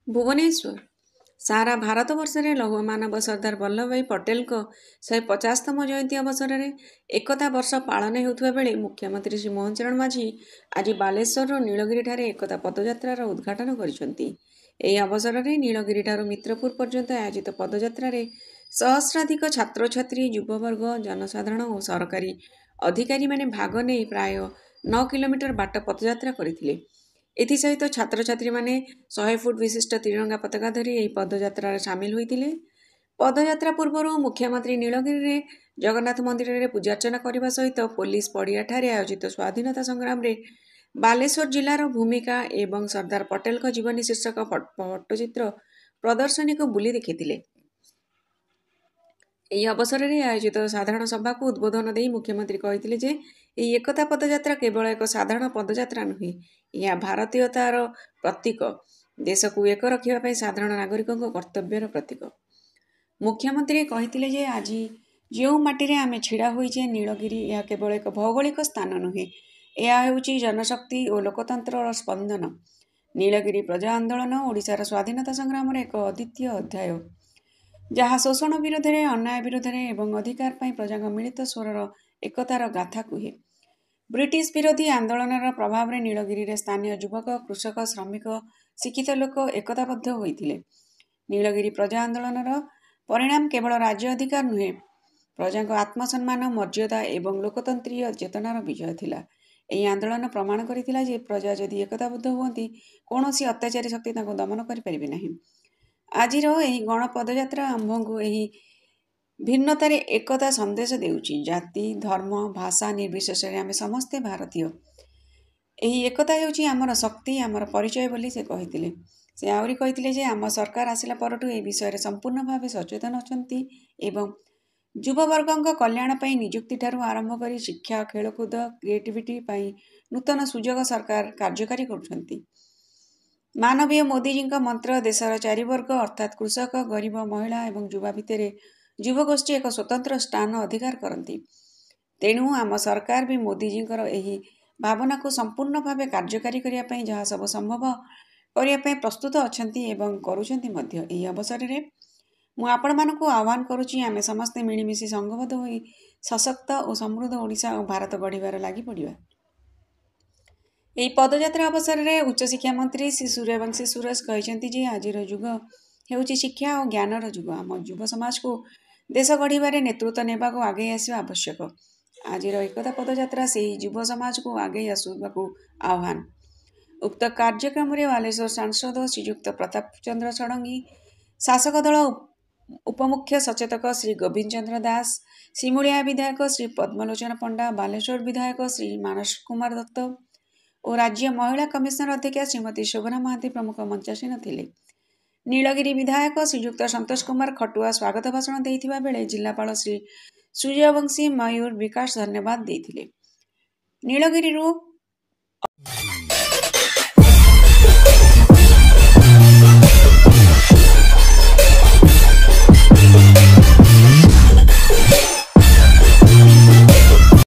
ଭୁବନେଶ୍ୱର ସାରା ଭାରତବର୍ଷରେ ଲୌହ ମାନବ ସର୍ଦ୍ଦାର ବଲ୍ଲଭଭାଇ ପଟେଲଙ୍କ 150ତମ ଜୟନ୍ତୀ ଅବସରରେ ଏକତା ବର୍ଷ ପାଳନ ହେଉଥିବା ବେଳେ ମୁଖ୍ୟମନ୍ତ୍ରୀ ଶ୍ରୀ ମୋହନ ଚରଣ ମାଝୀ ଆଜି ବାଲେଶ୍ୱରର ନୀଳଗିରିଠାରେ ଏକତା ପଦଯାତ୍ରାର ଉଦ୍ଘାଟନ କରିଛନ୍ତି। ଏହି ଅବସରରେ ନୀଳଗିରିଠାରୁ ମିତ୍ରପୁର ପର୍ଯ୍ୟନ୍ତ ଆୟୋଜିତ ପଦଯାତ୍ରାରେ ସହସ୍ରାଧିକ ଛାତ୍ରଛାତ୍ରୀ, ଯୁବବର୍ଗ, ଜନସାଧାରଣ ଓ ସରକାରୀ ଅଧିକାରୀମାନେ ଭାଗ ନେଇ ପ୍ରାୟ 9 କିଲୋମିଟର ବାଟ ପଦଯାତ୍ରା କରିଥିଲେ। ଏଥିସହିତ ଛାତ୍ରଛାତ୍ରୀମାନେ 100 ଫୁଟ ବିଶିଷ୍ଟ ତ୍ରିରଙ୍ଗା ପତାକା ଧରି ଏହି ପଦଯାତ୍ରାରେ ସାମିଲ ହୋଇଥିଲେ। ପଦଯାତ୍ରା ପୂର୍ବରୁ ମୁଖ୍ୟମନ୍ତ୍ରୀ ନୀଳଗିରିରେ ଜଗନ୍ନାଥ ମନ୍ଦିରରେ ପୂଜାର୍ଚ୍ଚନା କରିବା ସହିତ ପୋଲିସ ପଡ଼ିଆଠାରେ ଆୟୋଜିତ ସ୍ୱାଧୀନତା ସଂଗ୍ରାମରେ ବାଲେଶ୍ୱର ଜିଲ୍ଲାର ଭୂମିକା ଏବଂ ସର୍ଦ୍ଦାର ପଟେଲଙ୍କ ଜୀବନୀ ଶୀର୍ଷକ ପଟ୍ଟଚିତ୍ର ପ୍ରଦର୍ଶନୀକୁ ବୁଲି ଦେଖିଥିଲେ। ଏହି ଅବସରରେ ଆୟୋଜିତ ସାଧାରଣ ସଭାକୁ ଉଦ୍ବୋଧନ ଦେଇ ମୁଖ୍ୟମନ୍ତ୍ରୀ କହିଥିଲେ ଯେ ଏହି ଏକତା ପଦଯାତ୍ରା କେବଳ ଏକ ସାଧାରଣ ପଦଯାତ୍ରା ନୁହେଁ, ଏହା ଭାରତୀୟତାର ପ୍ରତୀକ, ଦେଶକୁ ଏକ ରଖିବା ପାଇଁ ସାଧାରଣ ନାଗରିକଙ୍କ କର୍ତ୍ତବ୍ୟର ପ୍ରତୀକ। ମୁଖ୍ୟମନ୍ତ୍ରୀ କହିଥିଲେ ଯେ ଆଜି ଯେଉଁ ମାଟିରେ ଆମେ ଛିଡ଼ା ହୋଇଛେ, ନୀଳଗିରି ଏହା କେବଳ ଏକ ଭୌଗୋଳିକ ସ୍ଥାନ ନୁହେଁ, ଏହା ହେଉଛି ଜନଶକ୍ତି ଓ ଲୋକତନ୍ତ୍ରର ସ୍ପନ୍ଦନ। ନୀଳଗିରି ପ୍ରଜା ଆନ୍ଦୋଳନ ଓଡ଼ିଶାର ସ୍ୱାଧୀନତା ସଂଗ୍ରାମର ଏକ ଅଦ୍ୱିତୀୟ ଅଧ୍ୟାୟ, ଯାହା ଶୋଷଣ ବିରୋଧରେ, ଅନ୍ୟାୟ ବିରୋଧରେ ଏବଂ ଅଧିକାର ପାଇଁ ପ୍ରଜାଙ୍କ ମିଳିତ ସ୍ୱରର ଏକତାର ଗାଥା କୁହେ। ବ୍ରିଟିଶ ବିରୋଧୀ ଆନ୍ଦୋଳନର ପ୍ରଭାବରେ ନୀଳଗିରିରେ ସ୍ଥାନୀୟ ଯୁବକ, କୃଷକ, ଶ୍ରମିକ, ଶିକ୍ଷିତ ଲୋକ ଏକତାବଦ୍ଧ ହୋଇଥିଲେ। ନୀଳଗିରି ପ୍ରଜା ଆନ୍ଦୋଳନର ପରିଣାମ କେବଳ ରାଜ୍ୟ ଅଧିକାର ନୁହେଁ, ପ୍ରଜାଙ୍କ ଆତ୍ମସମ୍ମାନ, ମର୍ଯ୍ୟାଦା ଏବଂ ଲୋକତନ୍ତ୍ରୀୟ ଚେତନାର ବିଜୟ ଥିଲା। ଏହି ଆନ୍ଦୋଳନ ପ୍ରମାଣ କରିଥିଲା ଯେ ପ୍ରଜା ଯଦି ଏକତାବଦ୍ଧ ହୁଅନ୍ତି, କୌଣସି ଅତ୍ୟାଚାରୀ ଶକ୍ତି ତାଙ୍କୁ ଦମନ କରିପାରିବେ ନାହିଁ। ଆଜିର ଏହି ଗଣ ପଦଯାତ୍ରା ଆମ୍ଭଙ୍କୁ ଏହି ଭିନ୍ନତାରେ ଏକତା ସନ୍ଦେଶ ଦେଉଛି। ଜାତି, ଧର୍ମ, ଭାଷା ନିର୍ବିଶେଷରେ ଆମେ ସମସ୍ତେ ଭାରତୀୟ। ଏହି ଏକତା ହେଉଛି ଆମର ଶକ୍ତି, ଆମର ପରିଚୟ ବୋଲି ସେ କହିଥିଲେ। ସେ ଆହୁରି କହିଥିଲେ ଯେ ଆମ ସରକାର ଆସିଲା ପରଠୁ ଏହି ବିଷୟରେ ସମ୍ପୂର୍ଣ୍ଣ ଭାବେ ସଚେତନ ଅଛନ୍ତି ଏବଂ ଯୁବବର୍ଗଙ୍କ କଲ୍ୟାଣ ପାଇଁ ନିଯୁକ୍ତିଠାରୁ ଆରମ୍ଭ କରି ଶିକ୍ଷା, ଖେଳକୁଦ, କ୍ରିଏଟିଭିଟି ପାଇଁ ନୂତନ ସୁଯୋଗ ସରକାର କାର୍ଯ୍ୟକାରୀ କରୁଛନ୍ତି। ମାନବୀୟ ମୋଦିଜୀଙ୍କ ମନ୍ତ୍ର ଦେଶର ଚାରିବର୍ଗ ଅର୍ଥାତ୍ କୃଷକ, ଗରିବ, ମହିଳା ଏବଂ ଯୁବା ଭିତରେ ଯୁବଗୋଷ୍ଠୀ ଏକ ସ୍ୱତନ୍ତ୍ର ସ୍ଥାନ ଅଧିକାର କରନ୍ତି। ତେଣୁ ଆମ ସରକାର ବି ମୋଦିଜୀଙ୍କର ଏହି ଭାବନାକୁ ସମ୍ପୂର୍ଣ୍ଣ ଭାବେ କାର୍ଯ୍ୟକାରୀ କରିବା ପାଇଁ ଯାହା ସବୁ ସମ୍ଭବ କରିବା ପାଇଁ ପ୍ରସ୍ତୁତ ଅଛନ୍ତି ଏବଂ କରୁଛନ୍ତି ମଧ୍ୟ। ଏହି ଅବସରରେ ମୁଁ ଆପଣମାନଙ୍କୁ ଆହ୍ୱାନ କରୁଛି, ଆମେ ସମସ୍ତେ ମିଳିମିଶି ସଂଘବଦ୍ଧ ହୋଇ ସଶକ୍ତ ଓ ସମୃଦ୍ଧ ଓଡ଼ିଶା ଓ ଭାରତ ଗଢ଼ିବାର ଲାଗି ପଡ଼ିବା। ଏହି ପଦଯାତ୍ରା ଅବସରରେ ଉଚ୍ଚଶିକ୍ଷା ମନ୍ତ୍ରୀ ଶ୍ରୀ ସୂର୍ଯ୍ୟବଂଶୀ ସୁରେଶ କହିଛନ୍ତି ଯେ ଆଜିର ଯୁଗ ହେଉଛି ଶିକ୍ଷା ଓ ଜ୍ଞାନର ଯୁଗ। ଆମ ଯୁବ ସମାଜକୁ ଦେଶ ଗଢ଼ିବାରେ ନେତୃତ୍ୱ ନେବାକୁ ଆଗେଇ ଆସିବା ଆବଶ୍ୟକ। ଆଜିର ଏକତା ପଦଯାତ୍ରା ସେହି ଯୁବ ସମାଜକୁ ଆଗେଇ ଆସିବାକୁ ଆହ୍ୱାନ। ଉକ୍ତ କାର୍ଯ୍ୟକ୍ରମରେ ବାଲେଶ୍ୱର ସାଂସଦ ଶ୍ରୀଯୁକ୍ତ ପ୍ରତାପ ଚନ୍ଦ୍ର ଷଡ଼ଙ୍ଗୀ, ଶାସକ ଦଳ ଉପମୁଖ୍ୟ ସଚେତକ ଶ୍ରୀ ଗୋବିନ୍ଦ ଚନ୍ଦ୍ର ଦାସ, ସିମୁଳିଆ ବିଧାୟକ ଶ୍ରୀ ପଦ୍ମଲୋଚନ ପଣ୍ଡା, ବାଲେଶ୍ୱର ବିଧାୟକ ଶ୍ରୀ ମାନସ କୁମାର ଦତ୍ତ ଓ ରାଜ୍ୟ ମହିଳା କମିଶନର ଅଧ୍ୟକ୍ଷା ଶ୍ରୀମତୀ ଶୋଭନା ମହାନ୍ତି ପ୍ରମୁଖ ମଞ୍ଚାସୀନ ଥିଲେ। ନୀଳଗିରି ବିଧାୟକ ଶ୍ରୀଯୁକ୍ତ ସନ୍ତୋଷ କୁମାର ଖଟୁଆ ସ୍ୱାଗତ ଭାଷଣ ଦେଇଥିବା ବେଳେ ଜିଲ୍ଲାପାଳ ଶ୍ରୀ ସୂର୍ଯ୍ୟବଂଶୀ, ମୟୂର, ବିକାଶ ଧନ୍ୟବାଦ ଦେଇଥିଲେ। ନୀଳଗିରିରୁ